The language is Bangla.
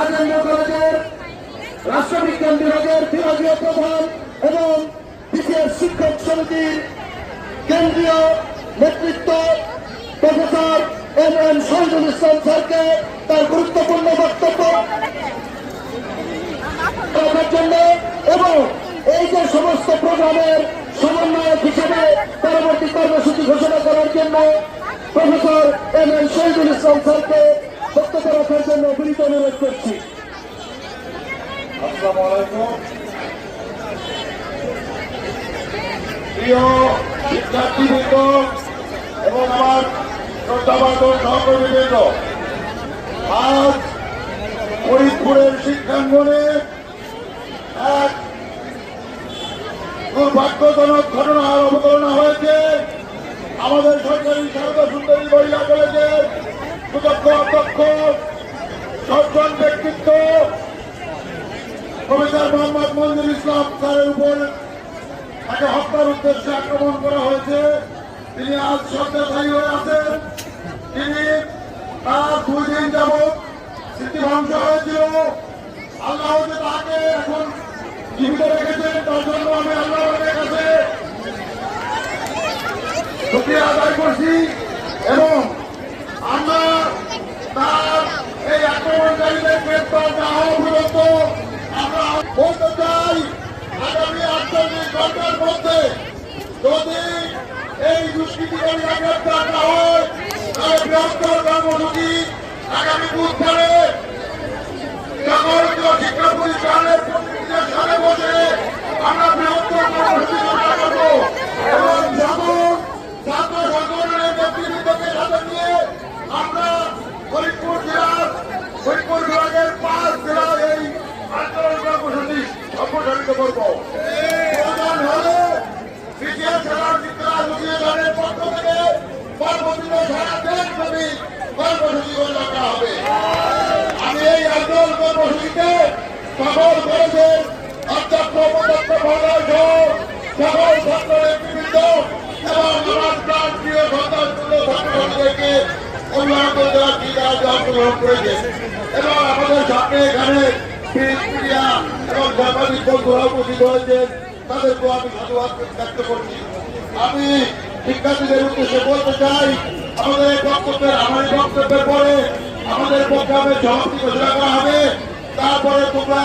রাজেন্দ্র কলেজের রাষ্ট্রবিজ্ঞান বিভাগের বিভাগীয় প্রধান এবং বিশেষ শিক্ষক সমিতির কেন্দ্রীয় নেতৃত্ব প্রফেসর এম শহীদুল ইসলাম স্যারকে তার গুরুত্বপূর্ণ বক্তব্য রাখার জন্য এবং এই যে সমস্ত প্রোগ্রামের সমন্বয়ক হিসেবে পরবর্তী কর্মসূচি ঘোষণা করার জন্য প্রফেসর এম শহীদুল ইসলাম স্যারকে বক্তব্য রাখার জন্য বিনীত অনুরোধ করছি। আসসালামু আলাইকুম। প্রিয় শিক্ষার্থীবৃন্দ এবং আমার শ্রদ্ধাভাজন সহকর্মীবৃন্দ, আজ ফরিদপুরের শিক্ষাঙ্গনে এক দুর্ভাগ্যজনক ঘটনার অবতারণা হয়েছে। আমাদের সরকারি সারদা সুন্দরী মহিলা কলেজের সুযোগ্য অধ্যক্ষ সজ্জন ব্যক্তিত্ব প্রফেসর মোহাম্মদ মঞ্জুর ইসলাম স্যারের উপর তাকে হত্যার উদ্দেশ্যে আক্রমণ করা হয়েছে। তিনি আজ শয্যাশায়ী হয়ে আছেন। তিনি তার 2 দিন যাবৎ স্মৃতিভ্রংশ হয়েছিল। আল্লাহ যে তাকে এখন জীবিত রেখেছেন তার জন্য আমি আল্লাহর কাছে শুকরিয়া আদায় করছি এবং আমরা তার এই আক্রমণকারীদের গ্রেপ্তার না হওয়া পর্যন্ত আমরা বলতে চাই আগামী 48 ঘন্টার মধ্যে যদি এই দুষ্কৃতিকারীরা গ্রেপ্তার না হয় তাহলে বৃহত্তর কর্মসূচি আগামী বুধবারে জাগরিত শিক্ষা প্রতিষ্ঠানের প্রতিনিধিদের সাথে বসে আমরা বৃহত্তর কর্মসূচি ঘোষণা করব এবং ছাত্র সংগঠনের নেতৃবৃন্দকে সাথে নিয়ে আমরা ফরিদপুর বিভাগের 5 জেলার এই আন্দোলন কর্মসূচি সম্প্রসারিত করব। প্রয়োজন হলে বিশেষ জেলার বিদ্যালয়ের পক্ষ থেকে কর্মসূচি সারা দেশব্যাপী কর্মসূচি ঘোষণা করা হবে। আমি এই আন্দোলন কর্মসূচিতে সকল কলেজের অধ্যক্ষ উপাধ্যক্ষ মহোদয় সহ সকল ছাত্র নেতৃবৃন্দ এবং আমার প্রান্তীয় সন্তানগুলো ছাত্রছাত্রীদেরকে অভিভাবক দেওয়ার চিন্তা অংশগ্রহণ করেছে এবং আমাদের সামনে এখানে মিডিয়া এবং সাংবাদিক বন্ধুরা উপস্থিত হয়েছেন। তাদেরকেও আমি সাধুবাদ ব্যক্ত করছি। আমি শিক্ষার্থীদের উদ্দেশ্যে বলতে চাই আমাদের বক্তব্যের পরে আমাদের প্রোগ্রামের সমাপ্তি ঘোষণা করা হবে। তারপরে তোমরা